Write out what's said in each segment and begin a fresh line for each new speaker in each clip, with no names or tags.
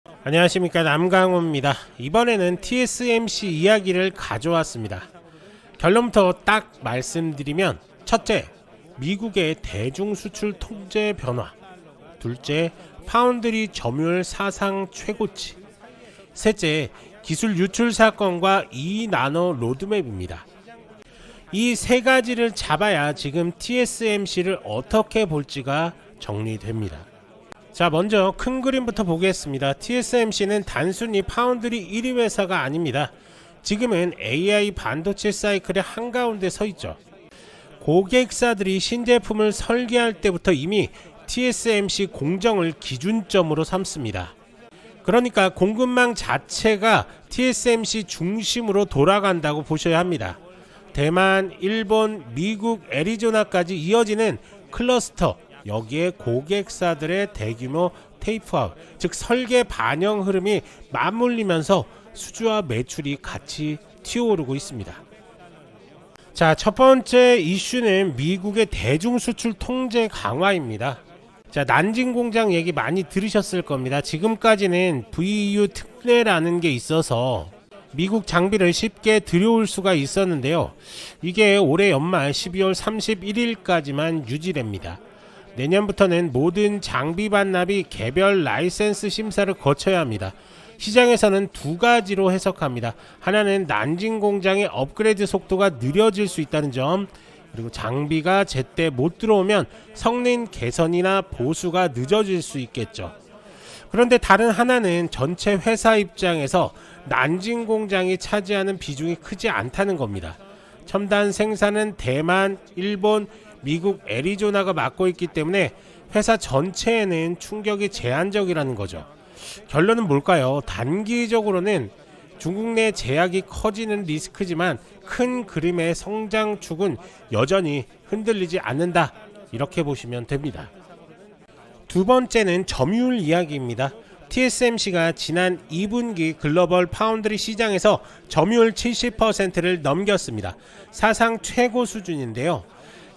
안녕하십니까, 남강호입니다. 이번에는 TSMC 이야기를 가져왔습니다. 결론부터 딱 말씀드리면, 첫째, 미국의 대중 수출 통제 변화, 둘째, 파운드리 점유율 사상 최고치, 셋째, 기술 유출 사건과 2나노 로드맵입니다. 이 세 가지를 잡아야 지금 TSMC를 어떻게 볼지가 정리됩니다. 자, 먼저 큰 그림부터 보겠습니다. TSMC는 단순히 파운드리 1위 회사가 아닙니다. 지금은 AI 반도체 사이클의 한가운데 서 있죠. 고객사들이 신제품을 설계할 때부터 이미 TSMC 공정을 기준점으로 삼습니다. 그러니까 공급망 자체가 TSMC 중심으로 돌아간다고 보셔야 합니다. 대만, 일본, 미국, 애리조나까지 이어지는 클러스터, 여기에 고객사들의 대규모 테이프아웃, 즉 설계 반영 흐름이 맞물리면서 수주와 매출이 같이 튀어오르고 있습니다. 자, 첫 번째 이슈는 미국의 대중 수출 통제 강화입니다. 자, 난징 공장 얘기 많이 들으셨을 겁니다. 지금까지는 VEU 특례라는 게 있어서 미국 장비를 쉽게 들여올 수가 있었는데요. 이게 올해 연말 12월 31일까지만 유지됩니다. 내년부터는 모든 장비 반납이 개별 라이센스 심사를 거쳐야 합니다. 시장에서는 두 가지로 해석합니다. 하나는 난징 공장의 업그레이드 속도가 느려질 수 있다는 점, 그리고 장비가 제때 못 들어오면 성능 개선이나 보수가 늦어질 수 있겠죠. 그런데 다른 하나는 전체 회사 입장에서 난징 공장이 차지하는 비중이 크지 않다는 겁니다. 첨단 생산은 대만, 일본, 미국, 애리조나가 맡고 있기 때문에 회사 전체에는 충격이 제한적이라는 거죠. 결론은 뭘까요? 단기적으로는 중국 내 제약이 커지는 리스크지만 큰 그림의 성장축은 여전히 흔들리지 않는다, 이렇게 보시면 됩니다. 두 번째는 점유율 이야기입니다. TSMC가 지난 2분기 글로벌 파운드리 시장에서 점유율 70%를 넘겼습니다. 사상 최고 수준인데요.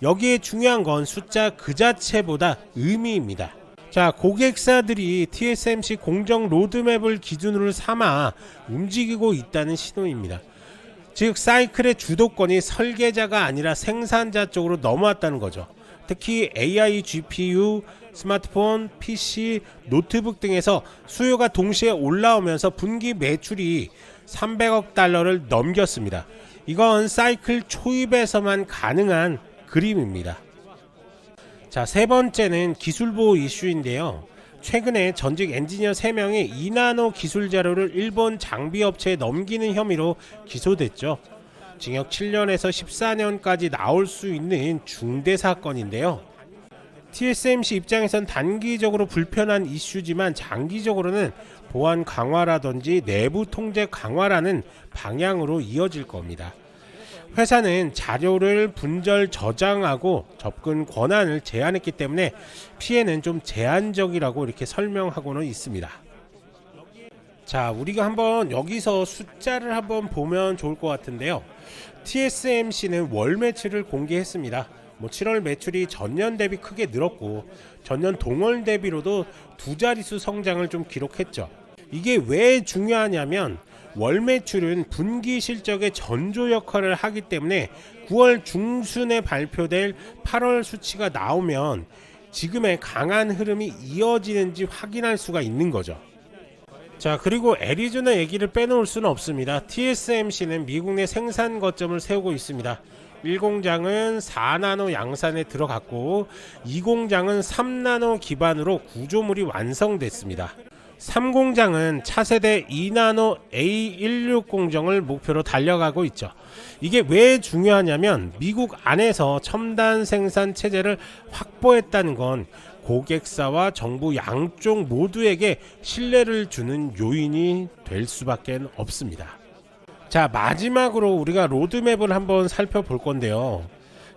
여기에 중요한 건 숫자 그 자체보다 의미입니다. 자, 고객사들이 TSMC 공정 로드맵을 기준으로 삼아 움직이고 있다는 신호입니다. 즉 사이클의 주도권이 설계자가 아니라 생산자 쪽으로 넘어왔다는 거죠. 특히 AI GPU, 스마트폰, PC, 노트북 등에서 수요가 동시에 올라오면서 분기 매출이 300억 달러를 넘겼습니다. 이건 사이클 초입에서만 가능한 그림입니다. 자, 세 번째는 기술보호 이슈인데요. 최근에 전직 엔지니어 3명이 2나노 기술 자료를 일본 장비업체에 넘기는 혐의로 기소됐죠. 징역 7년에서 14년까지 나올 수 있는 중대 사건인데요. TSMC 입장에선 단기적으로 불편한 이슈지만 장기적으로는 보안 강화라든지 내부 통제 강화라는 방향으로 이어질 겁니다. 회사는 자료를 분절 저장하고 접근 권한을 제한했기 때문에 피해는 좀 제한적이라고 이렇게 설명하고는 있습니다. 자, 우리가 한번 여기서 숫자를 한번 보면 좋을 것 같은데요. TSMC는 월 매출을 공개했습니다. 7월 매출이 전년 대비 크게 늘었고 전년 동월 대비로도 두 자릿수 성장을 좀 기록했죠. 이게 왜 중요하냐면 월 매출은 분기 실적의 전조 역할을 하기 때문에 9월 중순에 발표될 8월 수치가 나오면 지금의 강한 흐름이 이어지는지 확인할 수가 있는 거죠. 자, 그리고 애리조나 얘기를 빼놓을 수는 없습니다. TSMC는 미국 내 생산 거점을 세우고 있습니다. 1공장은 4나노 양산에 들어갔고 2공장은 3나노 기반으로 구조물이 완성됐습니다. 3공장은 차세대 2나노 A16 공정을 목표로 달려가고 있죠. 이게 왜 중요하냐면 미국 안에서 첨단 생산 체제를 확보했다는 건 고객사와 정부 양쪽 모두에게 신뢰를 주는 요인이 될 수밖에 없습니다. 자, 마지막으로 우리가 로드맵을 한번 살펴볼 건데요.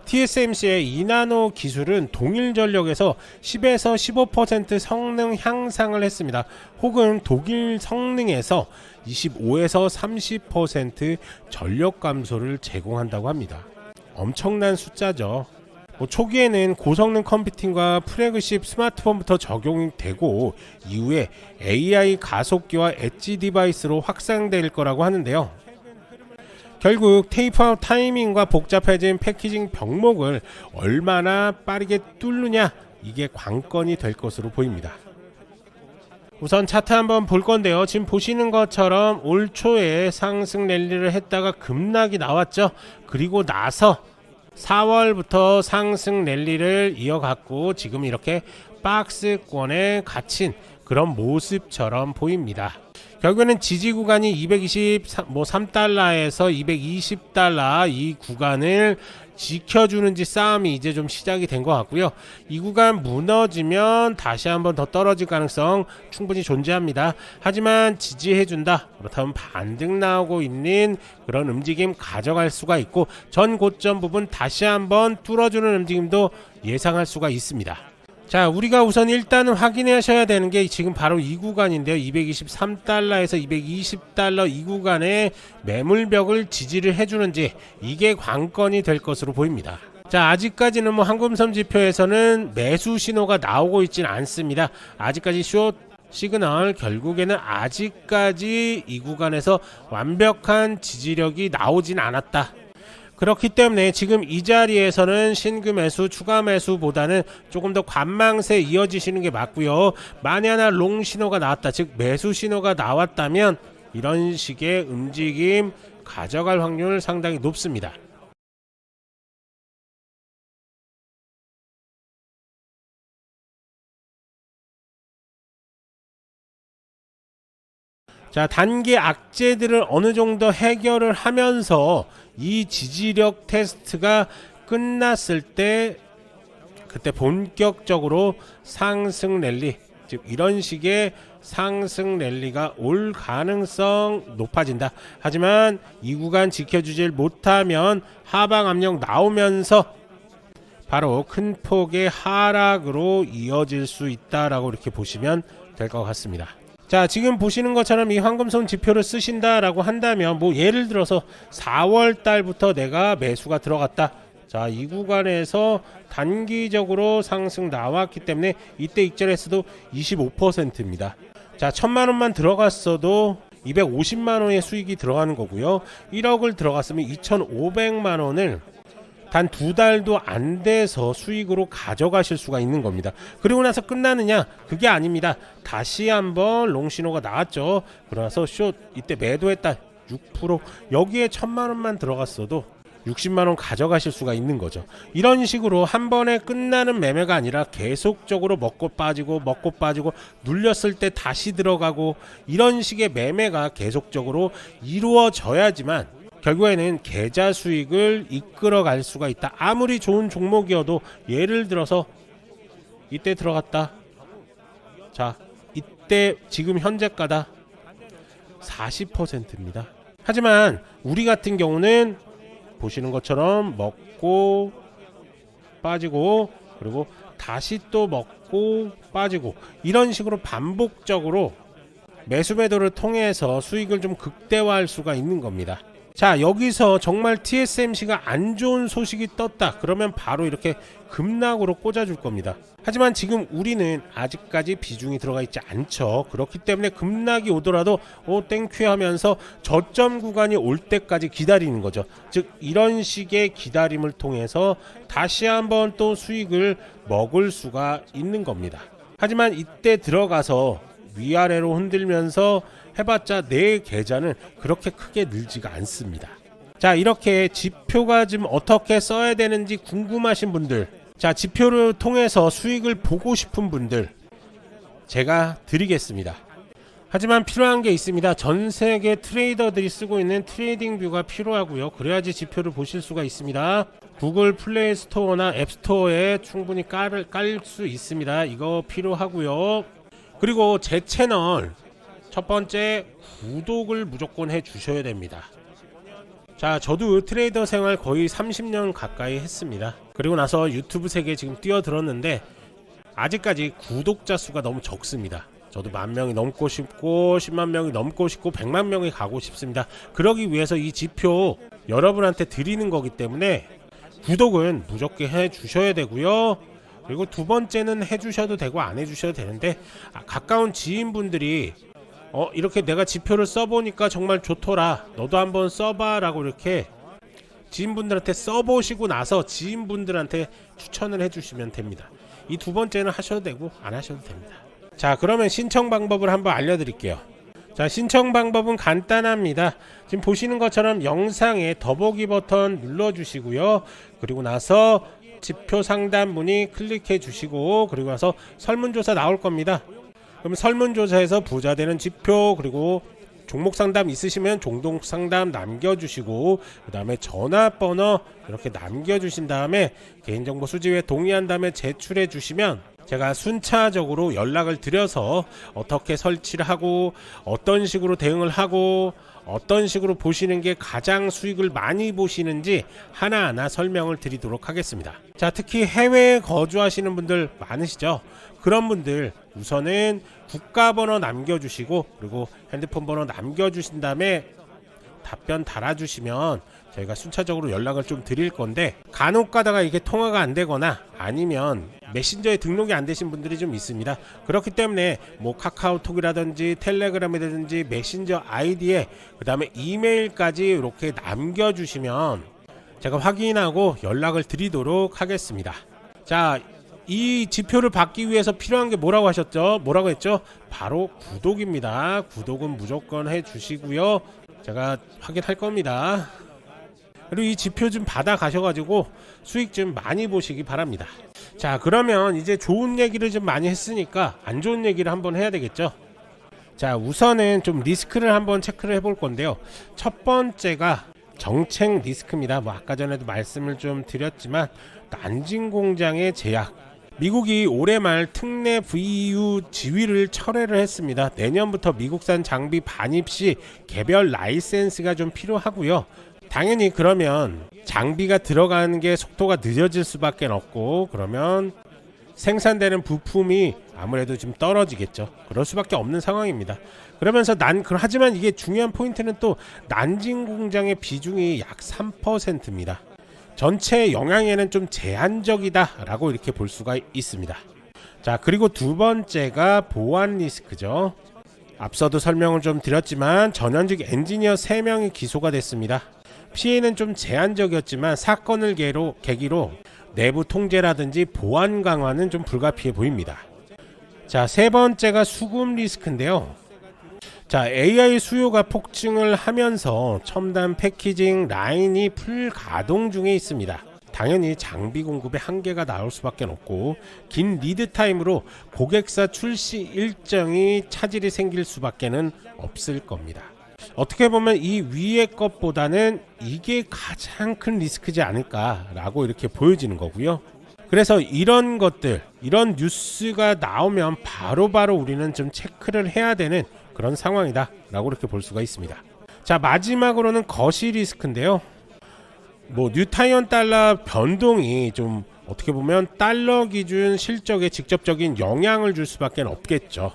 TSMC의 2나노 기술은 동일 전력에서 10에서 15% 성능 향상을 했습니다. 혹은 독일 성능에서 25에서 30% 전력 감소를 제공한다고 합니다. 엄청난 숫자죠. 초기에는 고성능 컴퓨팅과 플래그십 스마트폰부터 적용이 되고 이후에 AI 가속기와 엣지 디바이스로 확산될 거라고 하는데요. 결국 테이프아웃 타이밍과 복잡해진 패키징 병목을 얼마나 빠르게 뚫느냐, 이게 관건이 될 것으로 보입니다. 우선 차트 한번 볼 건데요. 지금 보시는 것처럼 올 초에 상승 랠리를 했다가 급락이 나왔죠. 그리고 나서 4월부터 상승 랠리를 이어갔고 지금 이렇게 박스권에 갇힌 그런 모습처럼 보입니다. 결국에는 지지 구간이 223달러에서 220달러 이 구간을 지켜주는지 싸움이 이제 좀 시작이 된 것 같고요. 이 구간 무너지면 다시 한번 더 떨어질 가능성 충분히 존재합니다. 하지만 지지해준다, 그렇다면 반등 나오고 있는 그런 움직임 가져갈 수가 있고 전 고점 부분 다시 한번 뚫어주는 움직임도 예상할 수가 있습니다. 자, 우리가 우선 일단은 확인하셔야 되는 게 지금 바로 이 구간인데요. 223달러에서 220달러 이 구간에 매물벽을 지지를 해주는지, 이게 관건이 될 것으로 보입니다. 자, 아직까지는 황금선 지표에서는 매수 신호가 나오고 있지는 않습니다. 아직까지 숏 시그널, 결국에는 아직까지 이 구간에서 완벽한 지지력이 나오진 않았다. 그렇기 때문에 지금 이 자리에서는 신규 매수, 추가 매수보다는 조금 더 관망세 이어지시는 게 맞고요. 만에 하나 롱 신호가 나왔다, 즉 매수 신호가 나왔다면 이런 식의 움직임 가져갈 확률 상당히 높습니다. 자, 단기 악재들을 어느 정도 해결을 하면서 이 지지력 테스트가 끝났을 때 그때 본격적으로 상승 랠리, 즉 이런 식의 상승 랠리가 올 가능성 높아진다. 하지만 이 구간 지켜주질 못하면 하방 압력 나오면서 바로 큰 폭의 하락으로 이어질 수 있다라고 이렇게 보시면 될 것 같습니다. 자, 지금 보시는 것처럼 이 황금선 지표를 쓰신다라고 한다면 예를 들어서 4월 달부터 내가 매수가 들어갔다. 자, 이 구간에서 단기적으로 상승 나왔기 때문에 이때 익절했어도 25%입니다. 자, 1000만 원만 들어갔어도 250만 원의 수익이 들어가는 거고요. 1억을 들어갔으면 2,500만 원을 단 2달도 안 돼서 수익으로 가져가실 수가 있는 겁니다. 그리고 나서 끝나느냐? 그게 아닙니다. 다시 한번 롱 신호가 나왔죠. 그러나서 숏 이때 매도했다 6%, 여기에 1000만 원만 들어갔어도 60만 원 가져가실 수가 있는 거죠. 이런 식으로 한 번에 끝나는 매매가 아니라 계속적으로 먹고 빠지고 눌렸을 때 다시 들어가고, 이런 식의 매매가 계속적으로 이루어져야지만 결국에는 계좌 수익을 이끌어 갈 수가 있다. 아무리 좋은 종목이어도 예를 들어서 이때 들어갔다. 자, 이때 지금 현재가다 40%입니다. 하지만 우리 같은 경우는 보시는 것처럼 먹고 빠지고 그리고 다시 또 먹고 빠지고, 이런 식으로 반복적으로 매수 매도를 통해서 수익을 좀 극대화할 수가 있는 겁니다. 자, 여기서 정말 TSMC가 안 좋은 소식이 떴다 그러면 바로 이렇게 급락으로 꽂아줄 겁니다. 하지만 지금 우리는 아직까지 비중이 들어가 있지 않죠. 그렇기 때문에 급락이 오더라도 땡큐 하면서 저점 구간이 올 때까지 기다리는 거죠. 즉 이런 식의 기다림을 통해서 다시 한번 또 수익을 먹을 수가 있는 겁니다. 하지만 이때 들어가서 위아래로 흔들면서 해봤자 내 계좌는 그렇게 크게 늘지가 않습니다. 자, 이렇게 지표가 지금 어떻게 써야 되는지 궁금하신 분들, 자, 지표를 통해서 수익을 보고 싶은 분들 제가 드리겠습니다. 하지만 필요한 게 있습니다. 전 세계 트레이더들이 쓰고 있는 트레이딩 뷰가 필요하고요. 그래야지 지표를 보실 수가 있습니다. 구글 플레이 스토어나 앱 스토어에 충분히 깔 수 있습니다. 이거 필요하고요. 그리고 제 채널 첫 번째 구독을 무조건 해 주셔야 됩니다. 자, 저도 트레이더 생활 거의 30년 가까이 했습니다. 그리고 나서 유튜브 세계에 지금 뛰어들었는데 아직까지 구독자 수가 너무 적습니다. 저도 10,000명이 넘고 싶고 10만 명이 넘고 싶고 100만 명이 가고 싶습니다. 그러기 위해서 이 지표 여러분한테 드리는 거기 때문에 구독은 무조건 해주셔야 되고요. 그리고 두 번째는 해주셔도 되고 안 해주셔도 되는데, 가까운 지인분들이 이렇게 내가 지표를 써보니까 정말 좋더라, 너도 한번 써봐 라고 이렇게 지인분들한테 써보시고 나서 지인분들한테 추천을 해주시면 됩니다. 이 두 번째는 하셔도 되고 안 하셔도 됩니다. 자, 그러면 신청 방법을 한번 알려드릴게요. 자, 신청 방법은 간단합니다. 지금 보시는 것처럼 영상에 더보기 버튼 눌러주시고요. 그리고 나서 지표 상담 문의 클릭해 주시고, 그리고 나서 설문조사 나올 겁니다. 그럼 설문조사에서 부자 되는 지표, 그리고 종목 상담 있으시면 종목 상담 남겨주시고, 그 다음에 전화번호 이렇게 남겨주신 다음에 개인정보 수집에 동의한 다음에 제출해 주시면 제가 순차적으로 연락을 드려서 어떻게 설치를 하고 어떤 식으로 대응을 하고 어떤 식으로 보시는 게 가장 수익을 많이 보시는지 하나하나 설명을 드리도록 하겠습니다. 자, 특히 해외에 거주하시는 분들 많으시죠? 그런 분들 우선은 국가번호 남겨주시고, 그리고 핸드폰 번호 남겨주신 다음에 답변 달아주시면 저희가 순차적으로 연락을 좀 드릴 건데, 간혹 가다가 이게 통화가 안 되거나 아니면 메신저에 등록이 안 되신 분들이 좀 있습니다. 그렇기 때문에 뭐 카카오톡이라든지 텔레그램이라든지 메신저 아이디에 그 다음에 이메일까지 이렇게 남겨주시면 제가 확인하고 연락을 드리도록 하겠습니다. 자, 이 지표를 받기 위해서 필요한 게 뭐라고 하셨죠? 뭐라고 했죠? 바로 구독입니다. 구독은 무조건 해주시고요. 제가 확인할 겁니다. 그리고 이 지표 좀 받아 가셔가지고 수익 좀 많이 보시기 바랍니다. 자, 그러면 이제 좋은 얘기를 좀 많이 했으니까 안 좋은 얘기를 한번 해야 되겠죠. 자, 우선은 좀 리스크를 한번 체크를 해볼 건데요. 첫 번째가 정책 리스크입니다. 뭐 아까 전에도 말씀을 좀 드렸지만, 난징 공장의 제약. 미국이 올해 말 특례 VU 지위를 철회를 했습니다. 내년부터 미국산 장비 반입 시 개별 라이센스가 좀 필요하고요. 당연히 그러면 장비가 들어가는 게 속도가 늦어질 수밖에 없고, 그러면 생산되는 부품이 아무래도 좀 떨어지겠죠. 그럴 수밖에 없는 상황입니다. 그러면서 하지만 이게 중요한 포인트는 또 난징 공장의 비중이 약 3%입니다. 전체 영향에는 좀 제한적이다 라고 이렇게 볼 수가 있습니다. 자, 그리고 두 번째가 보안 리스크죠. 앞서도 설명을 좀 드렸지만 전현직 엔지니어 3명이 기소가 됐습니다. 피해는 좀 제한적이었지만 사건을 계기로 내부 통제라든지 보안 강화는 좀 불가피해 보입니다. 자, 세 번째가 수급 리스크인데요. 자, AI 수요가 폭증을 하면서 첨단 패키징 라인이 풀가동 중에 있습니다. 당연히 장비 공급에 한계가 나올 수밖에 없고, 긴 리드 타임으로 고객사 출시 일정이 차질이 생길 수밖에 없을 겁니다. 어떻게 보면 이 위의 것보다는 이게 가장 큰 리스크지 않을까라고 이렇게 보여지는 거고요. 그래서 이런 것들, 이런 뉴스가 나오면 바로바로 우리는 좀 체크를 해야 되는 그런 상황이다 라고 이렇게 볼 수가 있습니다. 자, 마지막으로는 거시 리스크인데요. 뭐 뉴타이언 달러 변동이 좀 어떻게 보면 달러 기준 실적에 직접적인 영향을 줄 수밖에 없겠죠.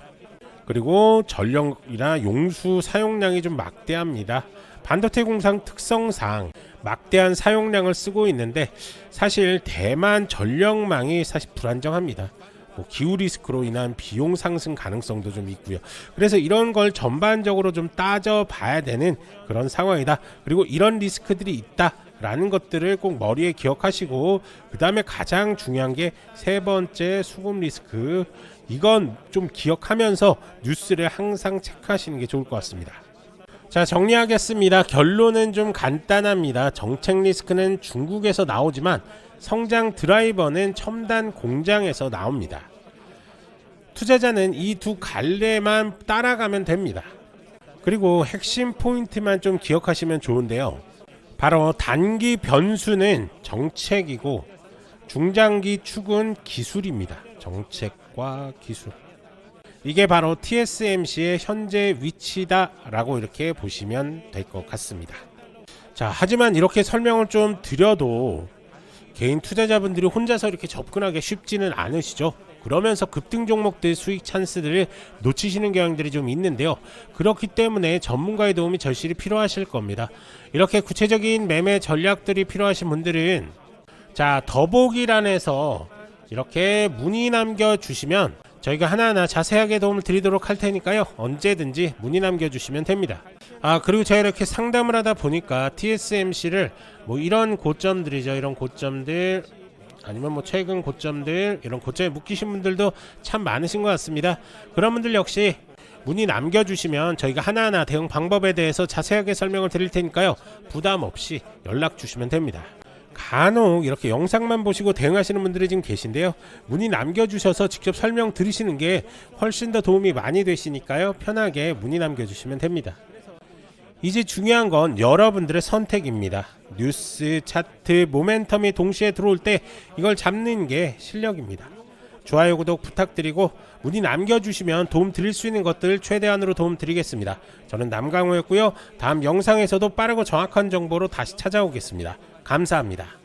그리고 전력이나 용수 사용량이 좀 막대합니다. 반도체 공장 특성상 막대한 사용량을 쓰고 있는데, 사실 대만 전력망이 사실 불안정합니다. 뭐 기후 리스크로 인한 비용 상승 가능성도 좀 있고요. 그래서 이런 걸 전반적으로 좀 따져봐야 되는 그런 상황이다. 그리고 이런 리스크들이 있다라는 것들을 꼭 머리에 기억하시고, 그 다음에 가장 중요한 게 세 번째 수급 리스크. 이건 좀 기억하면서 뉴스를 항상 체크하시는 게 좋을 것 같습니다. 자, 정리하겠습니다. 결론은 좀 간단합니다. 정책 리스크는 중국에서 나오지만 성장 드라이버는 첨단 공장에서 나옵니다. 투자자는 이 두 갈래만 따라가면 됩니다. 그리고 핵심 포인트만 좀 기억하시면 좋은데요. 바로 단기 변수는 정책이고 중장기 축은 기술입니다. 정책과 기술. 이게 바로 TSMC의 현재 위치다라고 이렇게 보시면 될 것 같습니다. 자, 하지만 이렇게 설명을 좀 드려도 개인 투자자분들이 혼자서 이렇게 접근하기 쉽지는 않으시죠. 그러면서 급등 종목들 수익 찬스들을 놓치시는 경향들이 좀 있는데요. 그렇기 때문에 전문가의 도움이 절실히 필요하실 겁니다. 이렇게 구체적인 매매 전략들이 필요하신 분들은 자, 더보기란에서 이렇게 문의 남겨주시면 저희가 하나하나 자세하게 도움을 드리도록 할 테니까요. 언제든지 문의 남겨주시면 됩니다. 그리고 제가 이렇게 상담을 하다 보니까 TSMC를 뭐 이런 고점들이죠. 이런 고점들 아니면 뭐 최근 고점들, 이런 고점에 묶이신 분들도 참 많으신 것 같습니다. 그런 분들 역시 문의 남겨주시면 저희가 하나하나 대응 방법에 대해서 자세하게 설명을 드릴 테니까요. 부담 없이 연락 주시면 됩니다. 간혹 이렇게 영상만 보시고 대응하시는 분들이 지금 계신데요. 문의 남겨주셔서 직접 설명 들으시는 게 훨씬 더 도움이 많이 되시니까요. 편하게 문의 남겨주시면 됩니다. 이제 중요한 건 여러분들의 선택입니다. 뉴스, 차트, 모멘텀이 동시에 들어올 때 이걸 잡는 게 실력입니다. 좋아요, 구독 부탁드리고 문의 남겨주시면 도움 드릴 수 있는 것들 최대한으로 도움 드리겠습니다. 저는 남강호였고요. 다음 영상에서도 빠르고 정확한 정보로 다시 찾아오겠습니다. 감사합니다.